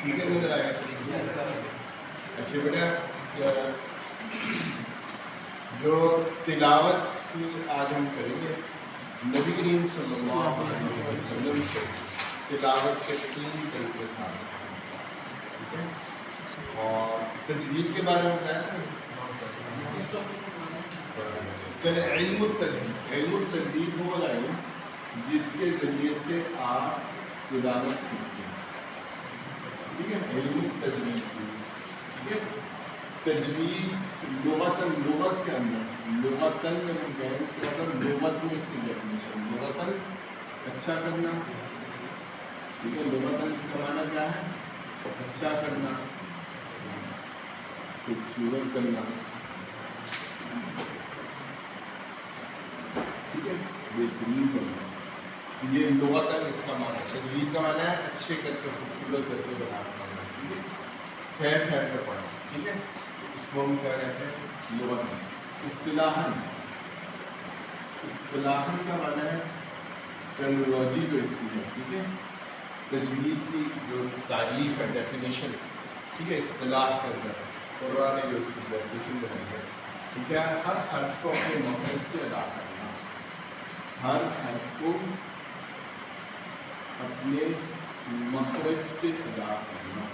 ٹھیک ہے نظر آئے گا. اچھا بیٹا جو تلاوت آج ہم کریں گے نبی کریم صلی اللہ علیہ وسلم سے تلاوت کے 3 طریقے تھا. ٹھیک ہے اور تجوید کے بارے میں بتایا تھا. چلے علم التجوید وہ والا علم جس کے ذریعے سے آپ تلاوت سیکھتے ہیں. ٹھیک ہے علم التجوید. ٹھیک ہے تجوید لغت کے اندر لغتاً اس کے اندر لغت میں اس کی ڈیفینیشن لغتاً اچھا کرنا. ٹھیک ہے لغتاً اس کا معنی کیا ہے؟ اچھا کرنا, خوبصورت کرنا. ٹھیک ہے بہترین کرنا. یہ لغتاً اس کا معنی ہے. تجوید کا معنی ہے اچھے کر کے خوبصورت کر کے بنانا. ٹھیک ہے ٹھہر ٹھہر کر پڑھنا. ٹھیک ہے اس کو ہم کیا کہتے ہیں لغتاً. اصطلاحاً کا معنی ہے ٹرمینالوجی جو اس کی ہے. ٹھیک ہے تجوید کی جو تعریف ہے ڈیفینیشن. ٹھیک ہے اصطلاح کے اندر قرآن نے جو اس کی ڈیفینیشن بنائی ہے. ٹھیک ہے ہر حرف کو اپنے مخرج سے ادا کرنا. ہر حرف کو اپنے مخرج سے ادا کرنا.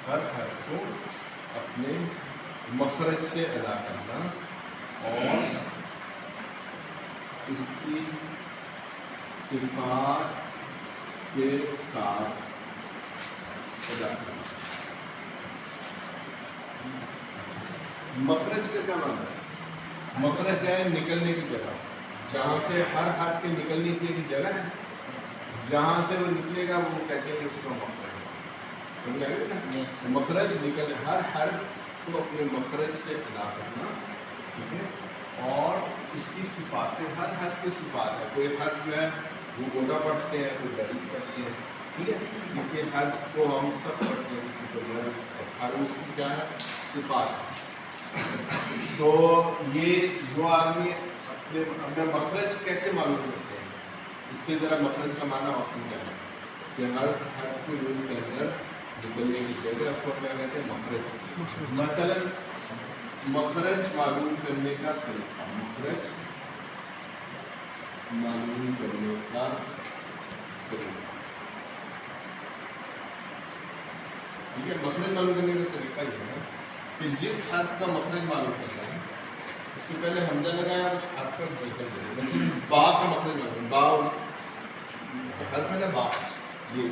ہر حرف کو اپنے مخرج سے ادا کرنا اور اس کی صفات کے ساتھ ادا کرنا. مخرج کا کیا معنی ہے؟ مخرج کیا ہے؟ نکلنے کی جگہ. جہاں سے ہر حرف کے نکلنے کی ایک جگہ ہے, جہاں سے وہ نکلے گا وہ کہتے ہیں اس کا مخرج ہے. سمجھ آئے گا؟ مخرج نکل ہر حرف کو اپنے مخرج سے ادا کرنا. ٹھیک ہے اور اس کی صفات ہے. ہر حرف کی صفات ہے. کوئی حرف جو ہے وہ گودا پڑھتے ہیں, کوئی غریب پڑھتے ہیں. ٹھیک ہے کسی حرف کو ہم سب پڑھتے ہیں, کسی کو ہر اس کی کیا ہے صفات ہے. تو یہ جو آدمی اپنا مخرج کیسے معلوم کرتے ہیں اس سے ذرا مخرج کا معنی اور سمجھائیں کہ ہر حرف کے روح کے اندر نکلنے کی جگہ اس کو کیا کہتے ہیں مخرج. مثلا مخرج معلوم کرنے کا طریقہ. مخرج معلوم کرنے کا طریقہ. ٹھیک ہے مخرج معلوم کرنے کا طریقہ یہ ہے کہ جس حرف کا مخرج معلوم کرنا ہے اس سے پہلے حمزہ لگایا اور اس حرف پر جزم دے. مثلا با کا مخرج معلوم, با حرف ہے نا با, یہ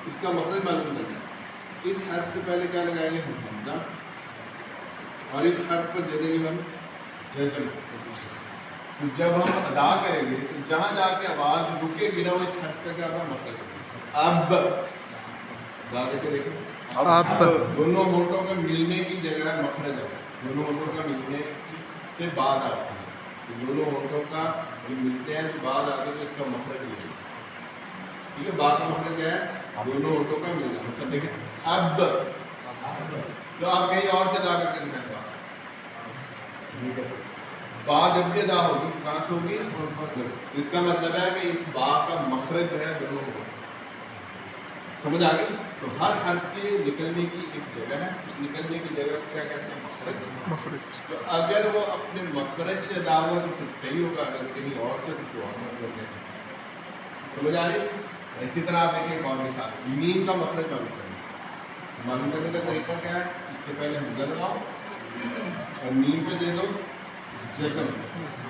اس کا مخرج معلوم کرنا ہے. اس حرف سے پہلے کیا لگائیں گے ہم حمزہ اور اس حرف پر دے دیں گے ہم جزم. تو جب ہم ادا کریں گے تو جہاں جا کے آواز رکے گی نا وہ اس حرف کا کیا ہوگا مخرج ہوگا. اب ادا کر کے دیکھیں اب دونوں ہونٹوں کا ملنے کی جگہ ہے مخرج ہے. دونوں ہونٹوں کا ملنے سے بعد آتی ہے. دونوں ہونٹوں کا جو ملتے ہیں تو بعد آتے ہیں تو اس کا مخرج یہ ہے. ٹھیک ہے با کا مخرج کیا ہے دونوں ہونٹوں کا ملنا. مثلا دیکھیں اب تو آپ کہیں اور سے ادا کر کے دکھائیں گا با جب بھی ادا ہوگی کہاں سے ہوگی. اس کا مطلب ہے کہ اس با کا مخرج ہے دونوں ہونٹوں. سمجھ آ گئی. تو ہر حرف کے نکلنے کی ایک جگہ ہے. اس نکلنے کی جگہ کو کیا کہتے ہیں مخرج. تو اگر وہ اپنے مخرج سے ادا ہوا تو پھر صحیح ہوگا, اگر کہیں اور سے تو اور مطلب ہے. سمجھ آ رہی. اسی طرح آپ دیکھیں ایک اور مثال میم کا مخرج معلوم کرنے کا طریقہ کیا ہے. اس سے پہلے حمزہ لگاؤ اور میم پہ دے دو جزم.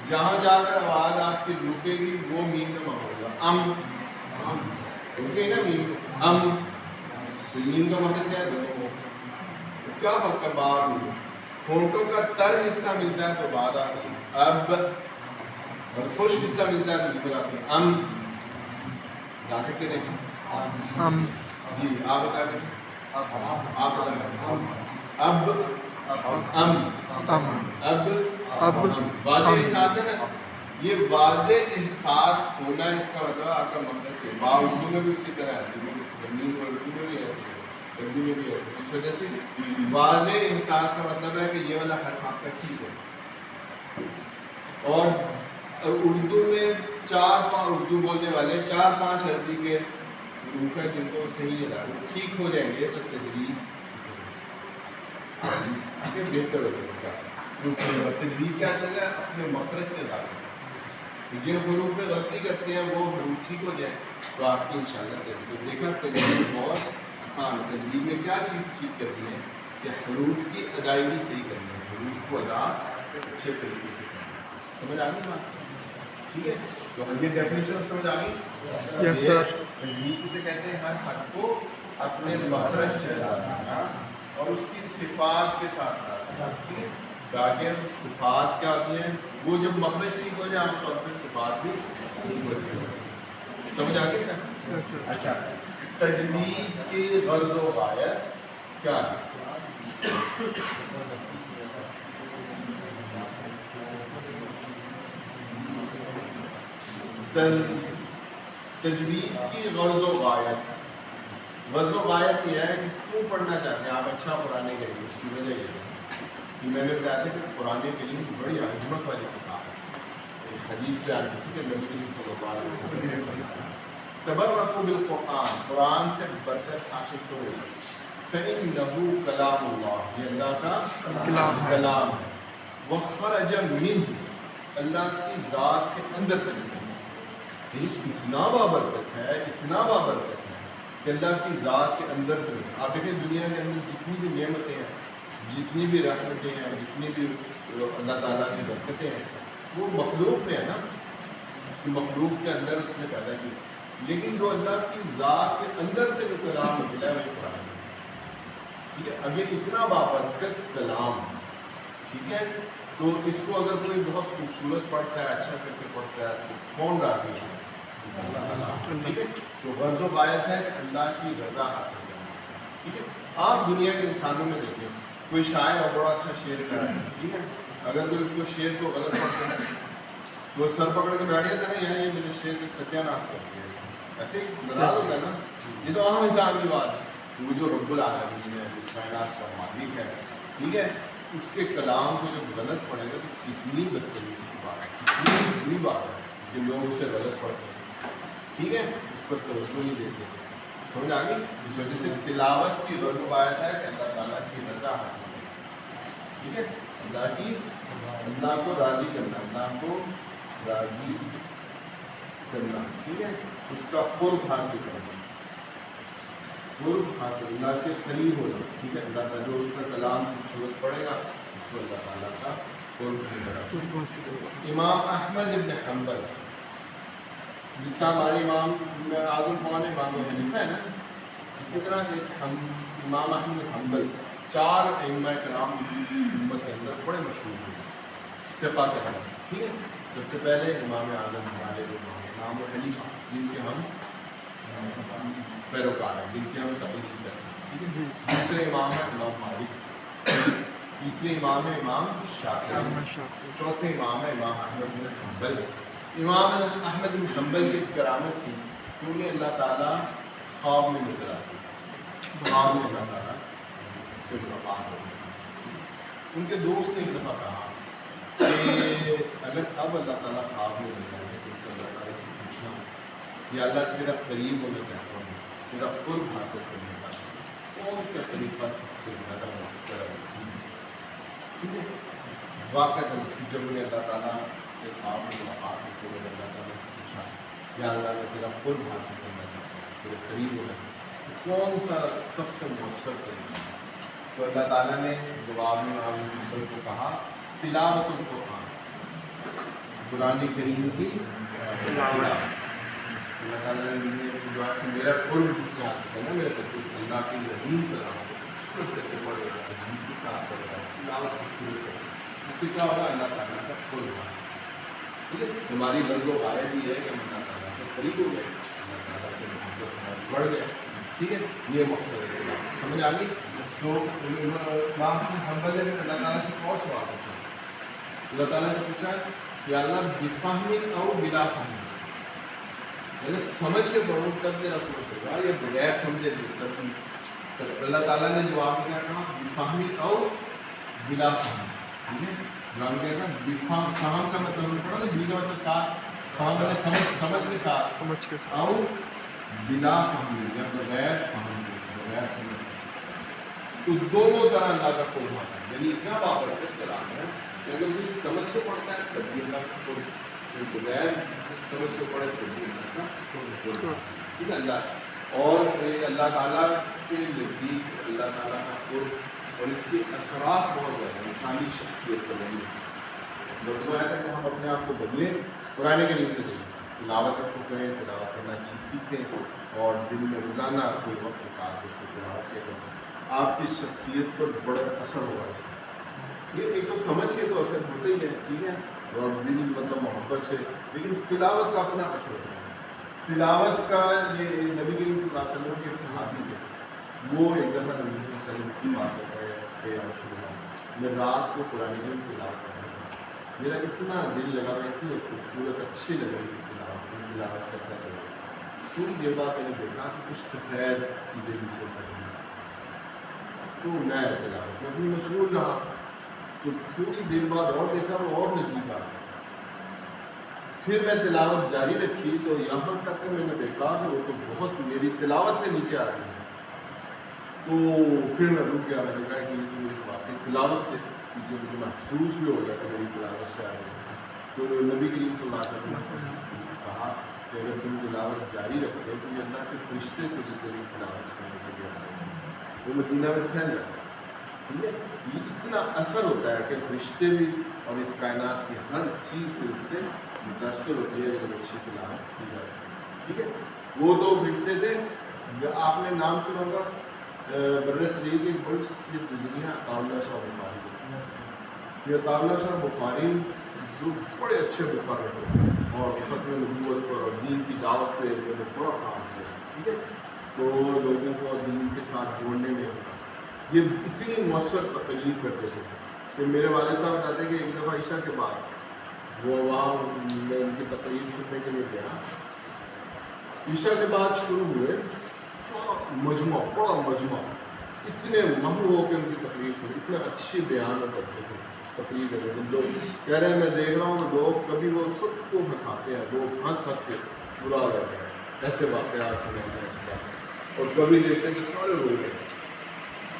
جہاں جا کر آواز آپ کی رکے گی وہ میم کا مخرج ہوگا. ام رکے نا میم ام, تو میم کا مخرج کیا ہے دونوں. کیا فرق ہے بعد میں ہونٹوں کا تر حصہ ملتا ہے تو بعد آتی ہے اب, اور خشک حصہ ملتا ہے تو نکل آتی ہے ام. بتا کے دیکھیں ام. جی آپ بتا کے آپ بتا اب ام اب اب واضح احساس ہے نا. یہ واضح احساس ہونا اس کا مطلب آپ کا مخرج ہے. با اردو میں بھی اسی طرح ہے, اردو میں بھی ایسے ہے, اردو میں بھی ایسے. اس وجہ سے واضح احساس کا مطلب ہے کہ یہ والا حرف آپ کا ٹھیک ہے. اور اور اردو میں اردو بولنے والے 4-5 عربی کے حروف ہیں جن کو صحیح ادا ٹھیک ہو جائیں گے تو تجوید ٹھیک ہے بہتر ہو جائے گا. تجوید کیا چل رہا ہے اپنے مخرج سے ادا کریں. جن حروف میں غلطی کرتے ہیں وہ حروف ٹھیک ہو جائیں تو آپ کی انشاءاللہ تجوید. دیکھا تجوید بہت آسان ہے. تجوید میں کیا چیز ٹھیک کرنی ہے کہ حروف کی ادائیگی صحیح کرنی ہے, حروف کو ادا اچھے طریقے سے کرنا ہے. سمجھ آ گئی بات؟ ٹھیک ہے, تو یہ ڈیفینیشن سمجھ آ گئی. یس سر. تجوید کسے کہتے ہیں؟ ہر حرف کو اپنے مخرج سے ادا کرنا اور اس کی صفات کے ساتھ ادا کرنا. ٹھیک ہے, تاکہ صفات کیا ہوتی ہیں وہ جب مخرج ٹھیک ہو جائے عام طور پہ صفات بھی ٹھیک ہو جائے. سمجھ آ گئی نا؟ یس سر. اچھا, تجوید کی غرض و غایت کیا ہے؟ تجوید کی غرض و غایت یہ ہے کہ کیوں پڑھنا چاہتے ہیں آپ اچھا قرآن کریم. اس کی وجہ یہ ہے کہ میں نے بتایا تھا کہ قرآن کریم بڑی عظمت والی کتاب ہے. ایک حدیث سے آتی تھی کہ نبی کریم صلی اللہ علیہ وسلم تبرکوا بالقرآن, قرآن سے برکت حاصل کرو. فإنه کلام اللہ, یہ اللہ کا کلام ہے. وخرج منہ, اللہ کی ذات کے اندر سے نکلا. اتنا بابرکت ہے, اتنا بابرکت ہے کہ اللہ کی ذات کے اندر سے نکلا. آپ دیکھیں دنیا کے اندر جتنی بھی نعمتیں ہیں, جتنی بھی رحمتیں ہیں, جتنی بھی اللہ تعالیٰ کی برکتیں ہیں وہ مخلوق میں ہے نا, اس کی مخلوق کے اندر اس نے پیدا کی. لیکن جو اللہ کی ذات کے اندر سے جو کلام نکلا ہے وہ قرآن ہے. ٹھیک ہے, اب یہ اتنا بابرکت کلام, ٹھیک ہے, تو اس کو اگر کوئی بہت خوبصورت پڑھتا ہے, اچھا کر کے پڑھتا ہے, تو کون راضی ہے؟ ٹھیک ہے, تو غرض و غایت ہے کہ اللہ کی رضا حاصل کرنا. ٹھیک ہے, آپ دنیا کے انسانوں میں دیکھیں, کوئی شاعر اور بڑا اچھا شعر کہا ہے, ٹھیک ہے, اگر کوئی اس کو شعر کو غلط پڑھتا ہے وہ سر پکڑ کے بیٹھ جاتا ہے نا, یار یہ میرے شعر کی ستیہ ناش کرتی ہے, ایسے ہی ناراض ہوتا ہے نا. یہ تو عام انسان کی بات ہے. وہ جو رب العالمین ہے, اس کائنات کا مالک ہے, ٹھیک ہے, اس کے کلام کو جب غلط پڑھے گا تو کتنی بدتمیزی کی بات ہے, کتنی بری بات ہے کہ لوگ اسے غلط پڑھتے ہیں. ٹھیک ہے, اس پر توجہ نہیں دیتے. سمجھ آ گئی؟ اس وجہ سے تلاوت کی غرض و غایت ہے کہ اللہ تعالیٰ کی رضا حاصل کرنا. ٹھیک ہے, اللہ کو راضی کرنا, اللہ کو راضی کرنا. ٹھیک ہے, اس کا قرب حاصل کرنا, قرب حاصل, اللہ کے قریب ہونا. ٹھیک ہے, اللہ تعالیٰ جو اس کا کلام خوبصورت پڑے گا اس کو اللہ تعالیٰ کا قرب ملے. امام احمد ابن حنبل, جس کا ہمارے امام اعظم کون ہے؟ امام ابو حنیفہ ہے نا. اسی طرح کہ امام احمد بن حنبل 4 ائمہ کرام امت کے اندر بڑے مشہور ہیں فقہ کے اندر. ٹھیک ہے, سب سے پہلے امام اعظم ہمارے امام ابو حنیفہ, جن کے ہم پیروکار ہیں, جن کی ہم تقلید کرتے ہیں. ٹھیک ہے, دوسرے امام ہیں امام مالک, تیسرے امام ہے امام شافعی, چوتھے امام ہے امام احمد بن حنبل. امام احمد بن حنبل کی کرامت تھی کہ انہیں اللہ تعالیٰ خواب میں نظر آتی, خواب میں اللہ تعالیٰ سے ملاقات ہو گئی. ان کے دوست نے ایک دفعہ کہا کہ اگر اب اللہ تعالیٰ خواب میں نظر آئے تو اللہ تعالیٰ سے پوچھنا کہ اللہ تیرا قریب ہونا چاہتا ہوں, تیرا قرب حاصل کرنے کا کون سا طریقہ سب سے زیادہ مؤثر ہے. ٹھیک ہے, واقعہ جب انہیں اللہ تعالیٰ سے خواب میں ملاقات ہوئی تو اللہ تعالیٰ نے پوچھا یا اللہ میں تیرا قرب حاصل کرنا چاہتا ہوں, تیرے قریب ہونا, کون سا سب سے مؤثر طریقہ ہے؟ تو اللہ تعالیٰ نے جواب میں امام حنبل کو کہا تلاوت القرآن, قرآن کریم کی تلاوت. اللہ تعالیٰ نے دعا کہ میرا قرب جس میں حاصل کرنا, میرے قرب اللہ کی عظیم کلام خوبصورت کر کے پڑھ رہا ہے, عظیم کے ساتھ پڑھ رہا ہے, تلاوت خوبصورت کر کے, اس سے کیا ہوگا اللہ تعالیٰ کا قرب حاصل. ٹھیک ہے, ہماری غرض و غایت بھی ہے کہ ہم اللہ تعالیٰ کے قریب ہو گئے, اللہ تعالیٰ سے محبت ہماری بڑھ گئے. ٹھیک ہے, یہ مقصد ہے. سمجھ آ گئی؟ تو امام حنبل نے اللہ تعالیٰ سے اور سوال پوچھا. اللہ تعالیٰ سے پوچھا کہ اللہ بفہم او بلا فہم, یعنی سمجھ کے پڑھوں تب تیرا قرب ہوگا یا بغیر سمجھے تب. اللہ تعالیٰ نے جواب میں کیا کہا؟ بفہم او بلا فہم. ٹھیک ہے, جان کے نا بفہم فہم کا مطلب ہم نے پڑھا نا بی کا مطلب ساتھ فہم مطلب سمجھ کے ساتھ اور بلا فہم یا بغیر فہم بغیر سمجھ تو دونوں طرح اللہ کا قرب حاصل ہے. یعنی اتنا بابرکت کلام ہے کہ اگر اسے سمجھ کے پڑھتا ہے تب بھی اللہ کا قرب، بغیر سمجھ کے پڑھے تب بھی اللہ کا قرب. ٹھیک ہے اللہ اور اللہ تعالیٰ کے نزدیک اللہ تعالیٰ کا قرب اور اس کے اثرات بہت زیادہ ہیں. انسانی شخصیت کا نہیں مطلب آیا تھا کہ ہم اپنے آپ کو بدلیں قرآن کریم کے ذریعے سے تلاوت اس کو کریں، تلاوت کرنا اچھی سیکھیں اور دن میں روزانہ کوئی وقت نکال کے اس کو تلاوت کریں. آپ کی شخصیت پر بڑا اثر ہوگا اس کا. یہ ایک تو سمجھ کے تو اثر ہوتا ہی ہے، ٹھیک ہے، اور دل مطلب محبت سے، لیکن تلاوت کا اپنا اثر ہوتا ہے. تلاوت کا یہ نبی کریم صلی اللہ علیہ وسلم کے ایک صحابی تھے، وہ ایک دفعہ نبی کریم صلی اللہ علیہ وسلم کی پاس ہوتا ہے کہ یا رسول اللہ میں رات کو قرآن کریم تلاوت کر رہا تھا، میرا اتنا دل لگا رہا، اتنی خوبصورت اچھی لگ رہی تھی تلاوت کرتا چل رہا تھا. تھوڑی دیر بعد میں نے دیکھا کہ کچھ سفید چیزیں بھی چھوڑ کر تو میں تلاوت میں بھی مشغول رہا. تو تھوڑی دیر بعد اور دیکھا وہ اور نزدیک آ گیا. پھر میں تلاوت جاری رکھی تو یہاں تک کہ میں نے دیکھا کہ وہ تو بہت میری تلاوت سے نیچے آ رہی ہے. تو پھر میں رک گیا، میں نے کہا کہ یہ تو میری واقعی تلاوت سے نیچے مجھے محسوس بھی ہو گیا کہ میری تلاوت سے آ رہی ہے. تو نبی کریم صلی اللہ علیہ وسلم نے کہا کہ اگر تم تلاوت جاری رکھتے ہو تو یہ اللہ کے فرشتے تجھے تیری تلاوت سننے کے لیے آئے ہیں. وہ مدینہ میں پھیل جاتا ہے. ٹھیک ہے، یہ اتنا اثر ہوتا ہے کہ فرشتے بھی اور اس کائنات کی ہر چیز پہ اس سے متاثر ہوتی ہے جب اچھی تلاوت کی جائے. ٹھیک ہے، وہ دو فرشتے تھے. آپ نے نام سنا ہوگا بر صغیر کی ایک بڑی شخصیت گزری ہے عطاء اللہ شاہ بخاری. یہ عطاء اللہ شاہ بخاری جو بڑے اچھے بکر رہے اور ختم نبوت پر اور دین کی دعوت پہ بڑا کام سے. ٹھیک ہے، تو لوگوں کو دین کے ساتھ جوڑنے میں یہ اتنی مؤثر تقریر کرتے تھے کہ میرے والد صاحب بتاتے ہیں کہ ایک دفعہ عشاء کے بعد وہ وہاں میں ان کی تقریر سننے کے لیے گیا. عشاء کے بعد شروع ہوئے مجمع، بڑا مجمع، اتنے محو ہو کے ان کی تقریر سنی، اتنے اچھے بیان کرتے تھے تقریر کرتے تھے. لوگ کہہ رہے ہیں میں دیکھ رہا ہوں کہ لوگ کبھی وہ سب کو ہنساتے ہیں، لوگ ہنس ہنس کے برا ہو جاتے ہیں، ایسے واقعات سناتے ہیں اس بات. اور کبھی دیکھتے ہیں کہ سارے رو گئے.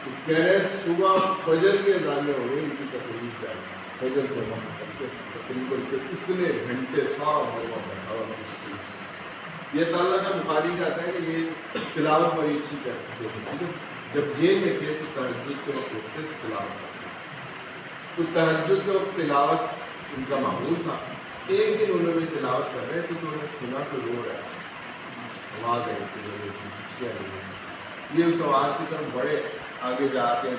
تو کہہ رہے ہیں صبح فجر کے اذان ہو گئے، ان کی تقریر جائے فجر کے وقت کر کے تقریر اتنے گھنٹے سارا مجمع بیٹھا ہوا. یہ تعالیٰ صاحب بخاری کہتا ہے کہ یہ تلاوت بڑی اچھی کرتے تھے. ٹھیک ہے، جب جیل میں تھے تو تہجد کے وقت اٹھتے تلاوت کرتے. تو تہجد کے وقت تلاوت ان کا معمول تھا. ایک دن انہوں نے تلاوت کر رہے تھے تو انہوں نے سنا کہ رو رہا ہے، آواز آئی کہ یہ اس آواز کی طرف بڑے آگے جا کے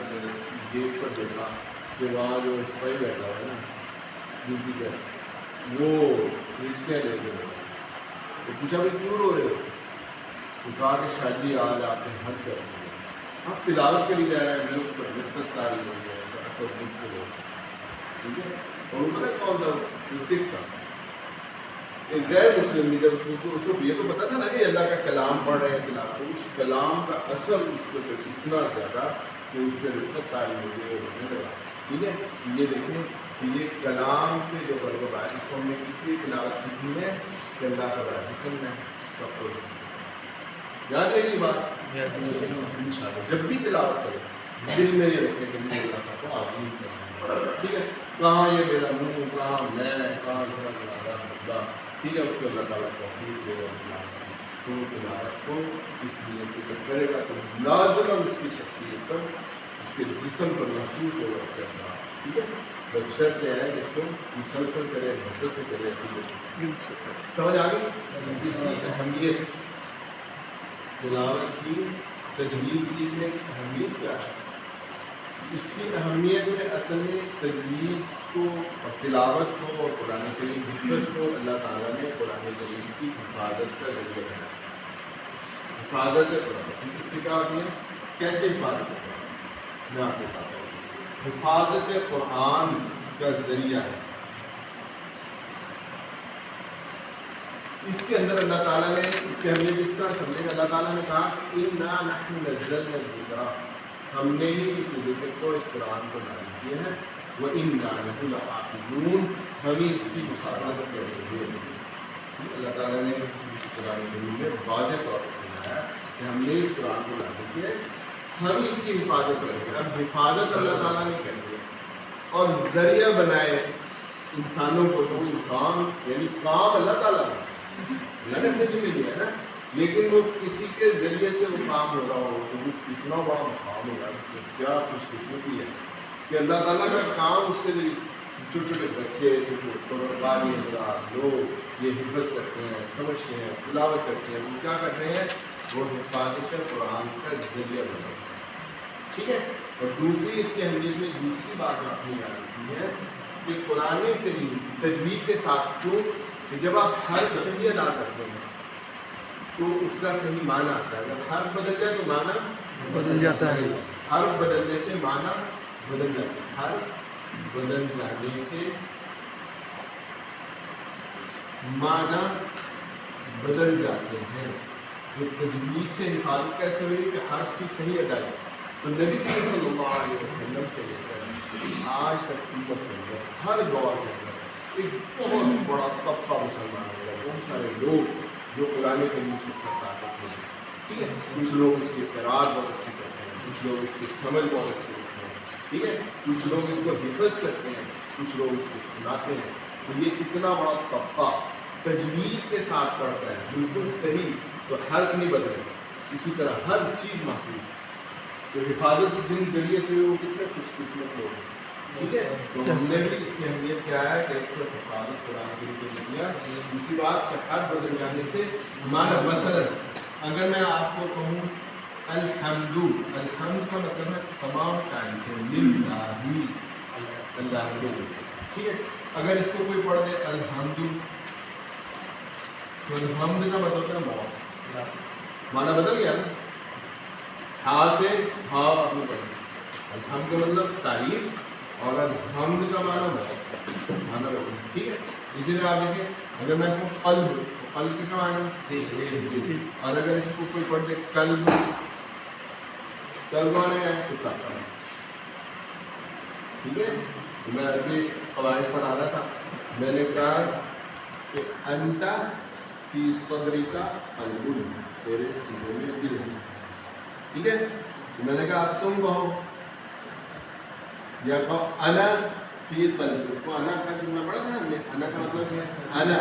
گیٹ پر دیکھا کہ وہاں جو سپاہی بیٹھا ہوا ہے نا ڈیوٹی پہ، وہ رشتہ لے کے تو پوچھا بھائی کیوں رو رہے ہو؟ تو کہا کہ شاہ جی آج آپ نے حد کر دیا، آپ تلاوت کے لیے جا رہے ہیں، ملک پر لذت طاری ہو گیا، اس کا اثر مجھ پہ ہو. ٹھیک ہے، اور وہ پتہ کون تھا؟ وہ سکھ تھا، ایک غیر مسلم بھی. جب اس کو یہ تو پتا تھا نا کہ اللہ کا کلام پڑھ رہے ہیں تلاوت، تو اس کلام کا اثر اس کے اوپر اتنا زیادہ کہ اس پہ لذت طاری ہو گئی ہونے لگا. ٹھیک ہے، یہ دیکھیں کہ یہ کلام کے جو غلبہ ہے اس کو ہم نے اس لیے تلاوت سیکھنی ہے کہ اللہ کا راضی کرنا ہے، اس کا پروجیکٹ یاد رہے گی بات. انشاءاللہ جب بھی تلاوت کریں دل میں یہ رکھیں کہ مجھے اللہ کا تعظیم کرنا ہے. ٹھیک ہے، کہاں یہ میرا منہ، کہاں میں، کہاں میرا بندہ. ٹھیک ہے، اس کو اللہ تعالیٰ توفیق دے گا. تو تلاوت کو اس نیت سے جب کرے گا تو لازماً اس کی شخصیت پر، اس کے جسم پر محسوس ہوگا اس کا اثرات. ٹھیک ہے، بس شرط یہ ہے کہ اس کو مسلسل کرے، محبت سے کرے، سمجھ آ گئی اس کی اہمیت. تلاوت کی تجوید سیکھنے کی اہمیت کیا ہے؟ اس کی اہمیت میں اصل میں تجوید کو اور تلاوت کو اور قرآن کریم کی حفظ کو اللہ تعالیٰ نے قرآن کریم کی حفاظت کا ذریعہ بنایا. حفاظت قرآن اس سے کہا آپ نے کیسے حفاظت کرنا ہے؟ میں آپ کو بتاتا ہوں. حفاظت قرآن کا ذریعہ ہے اس کے اندر اللہ تعالیٰ نے اس کی اہمیت اس طرح سمجھے کہ اللہ تعالیٰ نے کہا اِنَّا نَحْنُ نَزَّلْنَا الذِّكْرَ، ہم نے ہی اس ذکر کو، اس قرآن کو نازل کیا ہے، وَإِنَّا لَهُ لَحَافِظُونَ، ہم ہی اس کی حفاظت کریں گے. اللہ تعالیٰ نے قرآن کریم میں واضح طور پر کہا ہے کہ ہم نے اس قرآن کو نازل کیا ہے، ہم ہی اس کی حفاظت کریں گے. اب حفاظت اللہ تعالیٰ نے کرنی ہے اور ذریعہ بنائے انسانوں کو، تو انسان یعنی کام اللہ تعالیٰ نے اپنے ذمہ لیا ہے نا، لیکن وہ کسی کے ذریعے سے وہ کام ہو رہا ہو تو وہ کتنا بڑا مقام ہوگا، اس میں کیا خوش قسمتی ہے کہ اللہ تعالیٰ کا کام اس سے چھوٹے چھوٹے بچے، چھوٹے قاری حضرات لوگ یہ حفظ کرتے ہیں، سمجھتے ہیں، تلاوت کرتے ہیں، وہ کیا کرتے ہیں، وہ حفاظت قرآن کا ذریعہ بنتے ہیں. ٹھیک ہے. اور دوسری اس کی اہمیت میں دوسری بات آپ نے یاد رکھی ہے کہ قرآن کریم تجوید کے ساتھ کیوں کہ جب آپ حرف صحیح ادا کرتے ہیں تو اس کا صحیح معنی آتا ہے. اگر حرف بدل جائے تو معنی بدل جاتا ہے. حرف بدلنے سے معنی بدل جاتا ہے. حرف بدل جانے سے معنی بدل جاتے ہیں. تو تجوید سے حفاظت کیسے ہوئی کہ حرف کی صحیح ادائی. تو نبی کریم صلی اللہ علیہ وسلم سے لے کر آج تک امت کے اندر ہر دور کے اندر ایک بہت بڑا طبقہ مسلمان ہوگا، بہت سارے لوگ جو قرآن کریم سے طاقت ہیں. ٹھیک ہے. کچھ لوگ اس کی قرأت بہت اچھی کرتے ہیں، کچھ لوگ اس کی سمجھ بہت اچھی کرتے ہیں. ٹھیک ہے. کچھ لوگ اس کو حفظ کرتے ہیں، کچھ لوگ اس کو سناتے ہیں. تو یہ اتنا بڑا طبقہ تجوید کے ساتھ پڑھتا ہے بالکل صحیح، تو حرف نہیں بدلے. اسی طرح ہر چیز محفوظ. تو حفاظت جن ذریعے سے وہ کتنے خوش قسمت لوگ ہیں. ٹھیک ہے. تو ہم نے بھی اس کی اہمیت کیا ہے کہ ایک تو حفاظت قرآن کریم کے ذریعہ، دوسری بات کہ حرف بدل جانے سے ہمارا مثلا اگر میں آپ کو کہوں الحمد، الحمد کا مطلب ہے تمام تعریفیں للہ، اللہ کے لیے. ٹھیک ہے. اگر اس کو کوئی پڑھ دے الحمد، تو الحمد کا مطلب ہے موت، معنی بدل گیا نا. ہا سے ہا اپنے پڑھیں. الحمد کا مطلب تعریف اور الحمد کا معنی موت، معنی بدل. ٹھیک ہے. اسی طرح آپ دیکھیں اگر میں کہوں قلب، قلب کا معنی دل، اور اگر اس کو کوئی پڑھ دے قلب، قلب معنی ہے کتا. ٹھیک ہے. میں ابھی قواعد پڑھا رہا تھا، میں نے کہا کہ انت فی صدری کا قلب، تیرے سینے میں دل ہے. ٹھیک ہے. میں نے کہا اب تم کہو، یا کہو انا فی قلبی. اس کو انا کا جملہ پڑھا تھا نا، انا کا مطلب ہے انا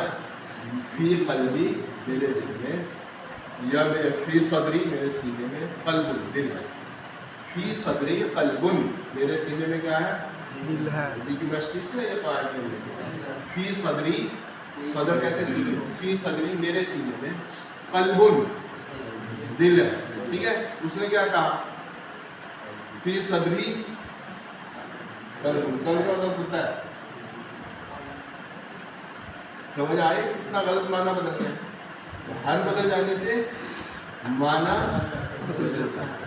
فی قلبی، میرے دل میں، یا فی صدری میرے سینے میں، قلب دل ہے. فی صدری قلب، میرے سینے میں کیا ہے؟ دل ہے. کی مشکل سے یہ قواعد میں لکھا فی صدری، صدر کہتے ہیں سینے، فی صدری میرے سینے میں، قلب دل ہے. ٹھیک ہے. اس نے کیا کہا؟ فی صدری قلب، قلب کا مطلب کتا ہے. سمجھ آئے کتنا غلط معنی بدل گیا. ہر بدل جانے سے معنی بدل جاتا ہے.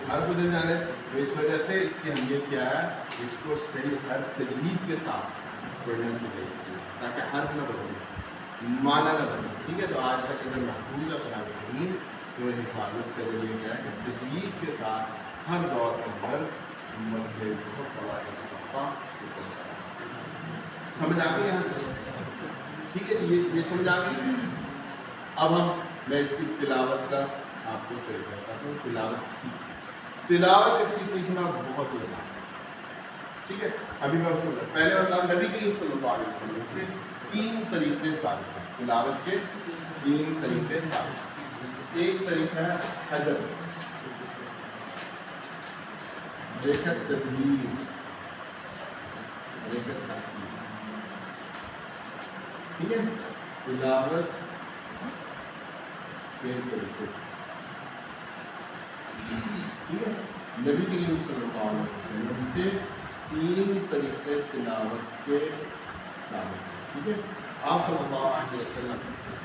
ہر بدل جانے تو اس وجہ سے اس کی اہمیت کیا ہے، اس کو صحیح حرف تجوید کے ساتھ پڑھنا چاہیے تاکہ حرف نہ بدلے، معنی نہ بدلے. ٹھیک ہے. تو آج تک اگر محفوظ ہے قرآن کریم تو حفاظت کا ذریعہ کیا ہے کہ تجوید کے ساتھ ہر دور کے اندر مطلب بہت بڑا طبقہ سمجھ آ گئی یہاں سے. ٹھیک ہے. یہ سمجھ آ گئی. اب میں اس کی تلاوت کا آپ کو طریقہ بتاتا ہوں. تلاوت اس کی سیکھنا بہت آسان ہے. ٹھیک ہے. ابھی میں اس کو پہلے بتا، نبی کریم صلی اللہ علیہ وسلم سے 3 طریقے ثابت ہیں تلاوت کے. 3 طریقے ثابت ہیں. ایک طریقہ ہے حدر، ریکت تدبیر، ریکت تحقیق. ٹھیک ہے. تلاوت کے طریقے. ٹھیک ہے. نبی کریم صلی اللہ علیہ وسلم سے 3 طریقے تلاوت کے ثابت ہیں. ٹھیک ہے. آپ صلی اللہ علیہ وسلم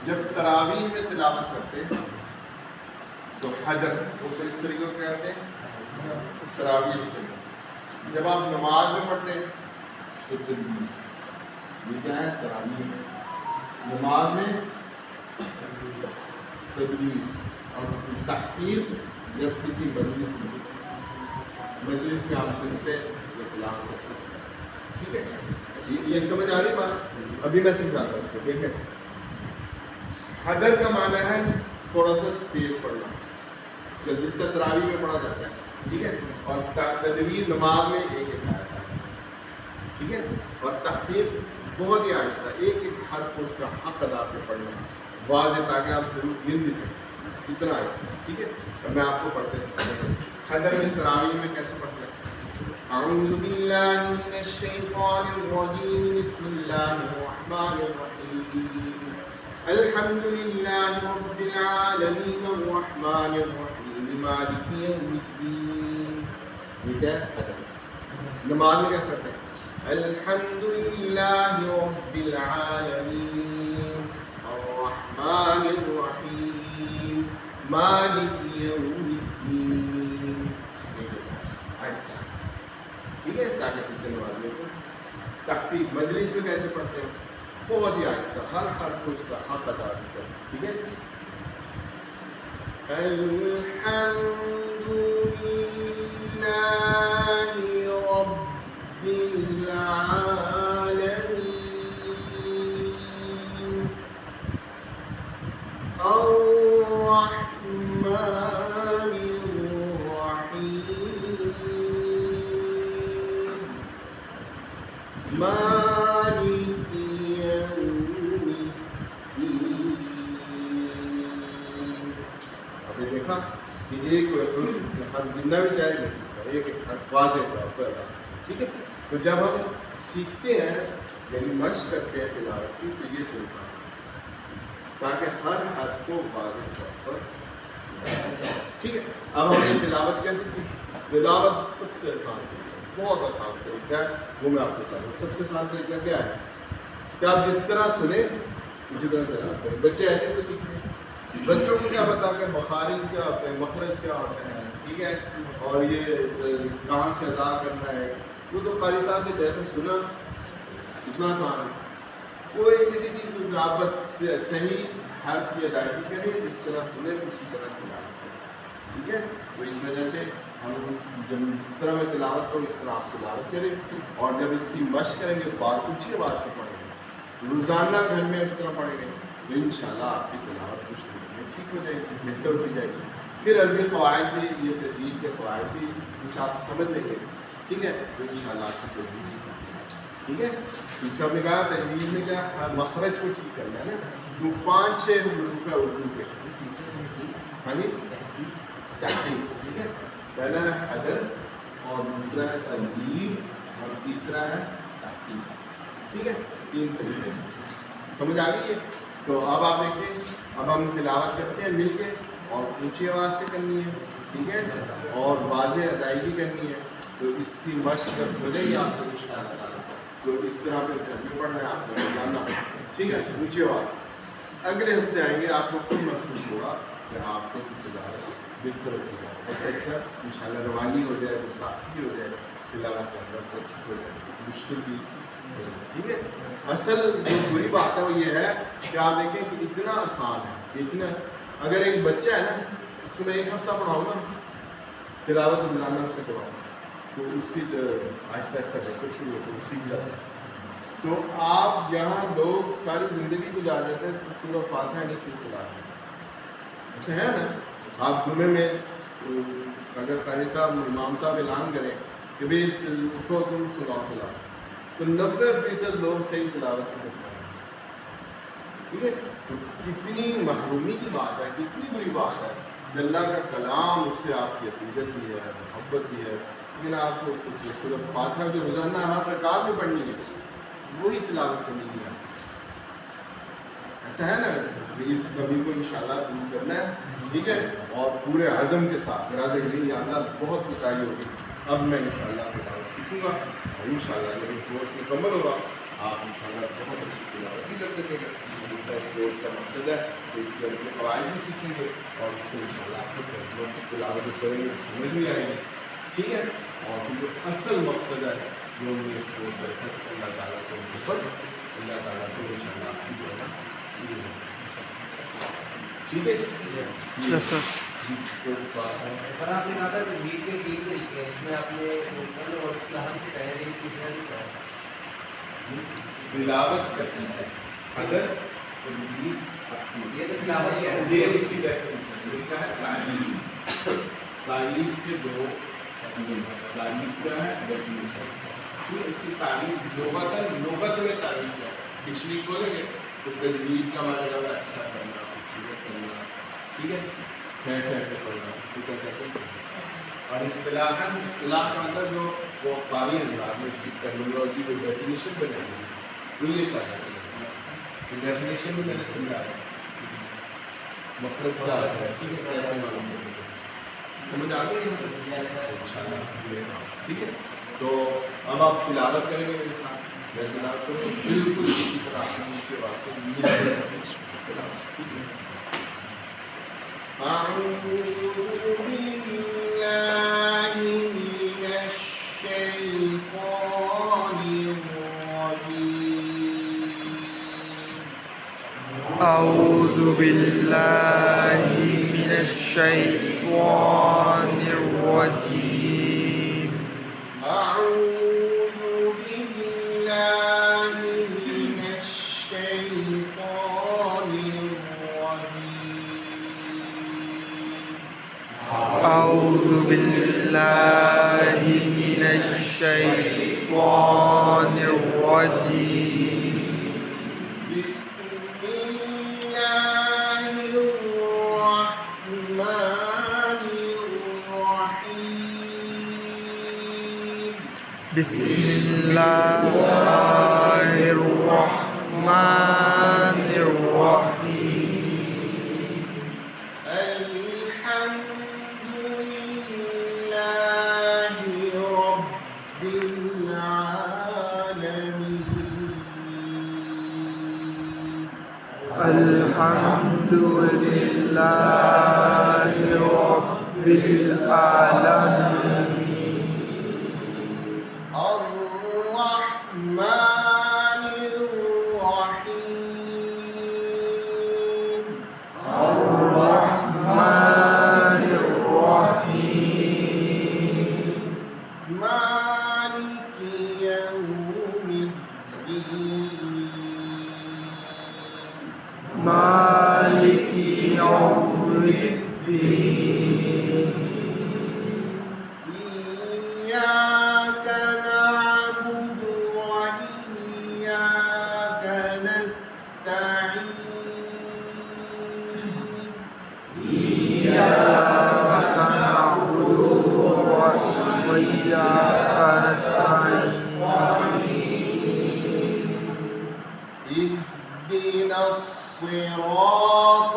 جب تراویح میں تلاوت کرتے تو حجر، وہ کس طریقے کو کہتے ہیں؟ تراویح. جب آپ نماز میں پڑھتے تو تدبیر. یہ کیا ہے؟ تراویح. نماز میں تدبیر. اور تحقیق جب کسی مجلس میں آپ سنتے یا تلاوت کرتے. ٹھیک ہے یہ سمجھ آ رہی بات ابھی میں سمجھاتا ہوں اس کو دیکھیں حدر کا معنی ہے تھوڑا سا تیز پڑھنا جس طرح تراویح میں پڑھا جاتا ہے ٹھیک ہے اور تدویر نماز میں ایک ایک آیت ٹھیک ہے اور تحقیق بہت ہی آہستہ ایک ایک حرف کو اس کا حق ادا کر پڑھنا واضح تاکہ آپ حروف گن بھی سکیں اتنا آہستہ ٹھیک ہے میں آپ کو پڑھتے حدر میں تراویح میں کیسے پڑھتے ہیں اعوذ باللہ من الشیطان الرجیم بسم اللہ الرحمن الرحیم الحمد للہ رب العالمین الرحمن الرحیم مالک یوم الدین یہ کیا ہے حدر نماز میں کیسے پڑھتے ہیں الحمد للہ رب العالمین الرحمن الرحیم مالک یوم الدین ٹھیک ہے تاکہ پیچھے نماز میں تخفیف مجلس میں کیسے پڑھتے ہیں بہت ہی آہستہ ہر حرف کو اس کا حق ادا کرتے ہیں ٹھیک ہے الحمد للہ رب العالمین الرحمن الرحیم مالک یوم الدین ابھی دیکھا کہ ایک ہر گننا بھی جائز ہے ایک حرف واضح طور پر ادا ٹھیک ہے تو جب ہم سیکھتے ہیں یعنی مشق کرتے ہیں تلاوت کی تو یہ طریقہ تاکہ ہر حرف کو واضح طور پر ٹھیک ہے اب ہم یہ تلاوت کیسے سیکھیں تلاوت سب سے آسان طریقہ بہت آسان طریقہ ہے وہ میں آپ کو بتا دوں سب سے آسان طریقہ کیا ہے کہ آپ جس طرح سنیں اسی طرح تلاوت کریں بچے ایسے تو سیکھتے ہیں بچوں کو کیا پتا کہ مخارج کیا ہوتے ہیں مخرج کیا ہوتے ہیں ٹھیک ہے اور یہ کہاں سے ادا کرنا ہے وہ تو قاری صاحب سے جیسے سنا اتنا آسان ہے کوئی کسی چیز کو آپ بس صحیح حرف کی ادائیگی کریں جس طرح سنیں اسی طرح تلاوت کریں ٹھیک ہے تو اس وجہ سے ہم جب جس طرح میں تلاوت کروں اس طرح آپ تلاوت کریں اور جب اس کی مشق کریں گے بات اونچی آواز سے پڑھیں گے روزانہ گھر میں اس طرح پڑھیں گے تو انشاءاللہ آپ کی تلاوت کچھ دن میں ٹھیک ہو جائے گی بہتر ہوتی جائے گی پھر عربی قواعد بھی یہ تجوید کے قواعد بھی کچھ آپ سمجھ لیں گے ٹھیک ہے تو انشاءاللہ آپ کی تجوید ٹھیک ہے پیچھے آپ نے کہا تجوید میں کیا مخرج کو ٹھیک کرنا ہے نا جو 5-6 حروف ہے اردو کے ہاں جی تحقیق ٹھیک ہے پہلا ہے حدر اور دوسرا ہے تنویر اور تیسرا ہے تحقیق ٹھیک ہے 3 طریقے سمجھ آ گئی ہے تو اب آپ دیکھیں اب ہم تلاوت کرتے ہیں مل کے اور اونچی آواز سے کرنی ہے ٹھیک ہے اور واضح ادائیگی کرنی ہے تو اس کی مشق ہو جائے گی آپ کو انشاءاللہ تعالیٰ تو اس طرح پھر گھر میں پڑھنا ہے آپ کو جاننا ٹھیک ہے اونچی آواز اگلے ہفتے آئیں گے آپ کو خود محسوس ہوگا کہ آپ کو بہتر ہوگی ایسا ایسا انشاءاللہ روانی ہو جائے ساختی ہو جائے تلاوت کے اندر تو ٹھیک ہو جائے مشکل چیز ٹھیک ہے اصل جو بری بات ہے وہ یہ ہے کہ آپ دیکھیں کہ اتنا آسان ہے اتنا اگر ایک بچہ ہے نا اس کو میں 1 ہفتہ پڑھاؤں گا تلاوت روزانہ اس سے کرواؤں تو اس کی آہستہ آہستہ بہتر شروع ہوتی ہے وہ سیکھ جاتا ہے تو آپ یہاں لوگ ساری زندگی گزار دیتے ہیں تو سورہ فاتحہ نہیں سورہ تلاوت ایسے ہے نا آپ جمعے میں اگر قاری صاحب امام صاحب اعلان کریں کہ بھائی اٹھو تم سناؤ تلاوت تو 90% لوگ صحیح تلاوت کرتے ہیں ٹھیک ہے تو کتنی محرومی کی بات ہے کتنی بری بات ہے کہ اللہ کا کلام اس سے آپ کی عقیدت بھی ہے محبت بھی ہے لیکن آپ کو صرف فاتحہ جو روزانہ ہر رکعت میں پڑھنی ہے وہی تلاوت کرنی ہے ایسا ہے نا کہ اس کمی کو انشاءاللہ دور کرنا ہے ٹھیک ہے اور پورے عزم کے ساتھ ارادے کے لیے اللہ بہت بتائی ہوگی اب میں انشاءاللہ تلاوت سیکھوں گا اور انشاءاللہ جب کورس مکمل ہوگا آپ انشاءاللہ بہت اچھی تلاوت بھی کر سکیں گے اس کورس کا مقصد ہے کہ اس سے اپنے قواعد بھی سیکھیں گے اور اس سے انشاءاللہ آپ کو تلاوت کریں گے سمجھ بھی آئے گی ٹھیک ہے اور جو اصل مقصد ہے جو ہم نے اس کورس کا رکھا اللہ تعالیٰ سے محبت اللہ تعالیٰ سے انشاءاللہ آپ کی جو ہے نا ٹھیک ہے یس سر سر آپ نے کہا تھا کہ ویک کے 3 طریقے ہیں اس میں آپ نے اور اصلاحات سے کہا ہے کہ تیسرا نہیں کہا تلاوت کرتی ہے اگر تنوین اپنی یہ تو تلاوت کیا ہے؟ یہ اس کی ڈیفینیشن ہے کیا ہے تعریف تعریف کے دو تعریف کیا ہے ڈیفینیشن اس کی تعریف لغت میں تعریف کیا ہے ڈکشنری کھولیں گے تو تجوید کا معنی ہے اچھا کرنا خوبصورت کرنا ٹھیک ہے ٹھہر ٹھہر کے پڑھنا اس کو کیا کہتے ہیں اور اصطلاح کا مطلب جو وہ قاری انداز میں اس کی ٹرمینالوجی کو ڈیفینیشن بنائی ہے انگلش آ جاتی ہے ڈیفینیشن بھی میں نے سمجھا ہے مخرج کیا آتا ہے ٹھیک ہے کیسے معلوم کریں گے سمجھ آ گئی انشاءاللہ ٹھیک ہے تو اب آپ تلاوت کریں گے میرے ساتھ میں تلاوت کروں بالکل اسی طرح آپ کے واسطے أعوذ بالله من الشيطان الرجيم أعوذ بالله من الشيطان الرجيم أعوذ بالله من الشيطان الرجيم أعوذ بالله من الشيطان الرجيم بسم الله الرحمن الرحيم بسم الله الرحمن الرحيم الحمد لله رب العالمين الحمد لله رب العالمين الرحمن الرحيم الرحمن الرحيم مالك يوم الدين مالك يوم الدين إياك نعبد وإياك نستعين إياك نعبد وإياك نستعين اهدنا الصراط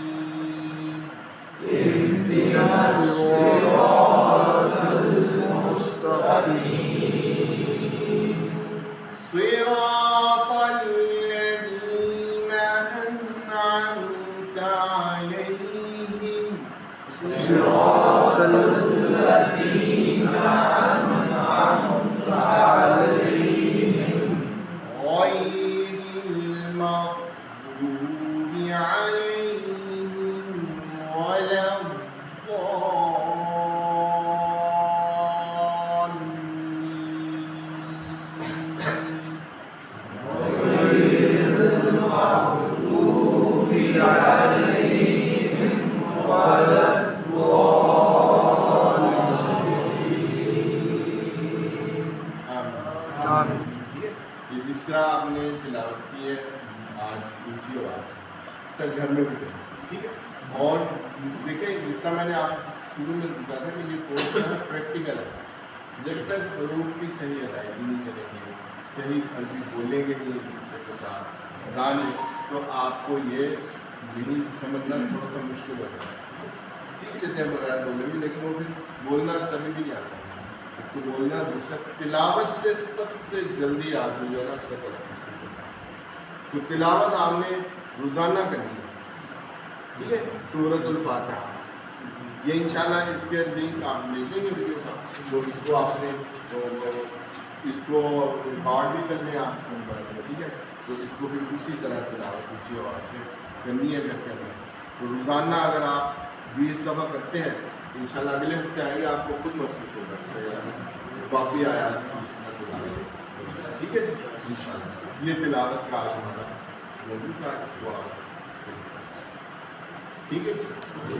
المستقيم اهدنا الصراط المستقيم صراط الذين أنعمت عليهم صراط الذين أنعمت عليهم غير المغضوب عليهم ولا الضالين غير المغضوب عليهم ولا آمين یہ جس طرح آپ نے تلاوت کی ہے آج اونچی آواز سے اس طرح گھر میں بھی کریں ٹھیک ہے اور دیکھیں جس طرح میں نے آپ شروع میں بتایا تھا کہ یہ کورس جو ہے پریکٹیکل ہے جب تک حروف کی صحیح ادائیگی نہیں کریں گے صحیح عربی بولیں گے نہیں ایک دوسرے کے ساتھ گانے تو آپ کو یہ دینی سمجھنا تھوڑا سا مشکل ہو جاتا ہے سیکھ لیتے ہیں بغیر بولنے بھی لیکن وہ پھر بولنا کبھی بھی نہیں آتا تو بولنا دوسرا تلاوت سے سب سے جلدی آدمی جو ہے نا اس کا تلفظ ہوتا ہے تو تلاوت آپ نے روزانہ کرنی ہے ٹھیک ہے سورۃ الفاتحہ یہ انشاءاللہ اس کے لنک آپ دیکھیں گے ویڈیو کا تو اس کو آپ نے اس کو ریکارڈ بھی کر لیں آپ موبائل میں ٹھیک ہے تو اس کو پھر اسی طرح تلاوت اونچی آواز سے کرنی ہے گھر کے اندر تو روزانہ اگر آپ 20 دفعہ کرتے ہیں انشاءاللہ اگلے ہفتے آئیں گے آپ کو خود محسوس ہوگا اچھا باقی آیات کی سنت بتائیں گے. ٹھیک ہے جی انشاءاللہ. یہ تلاوت کا آج ہمارا موضوع تھا. سوال ٹھیک ہے جی.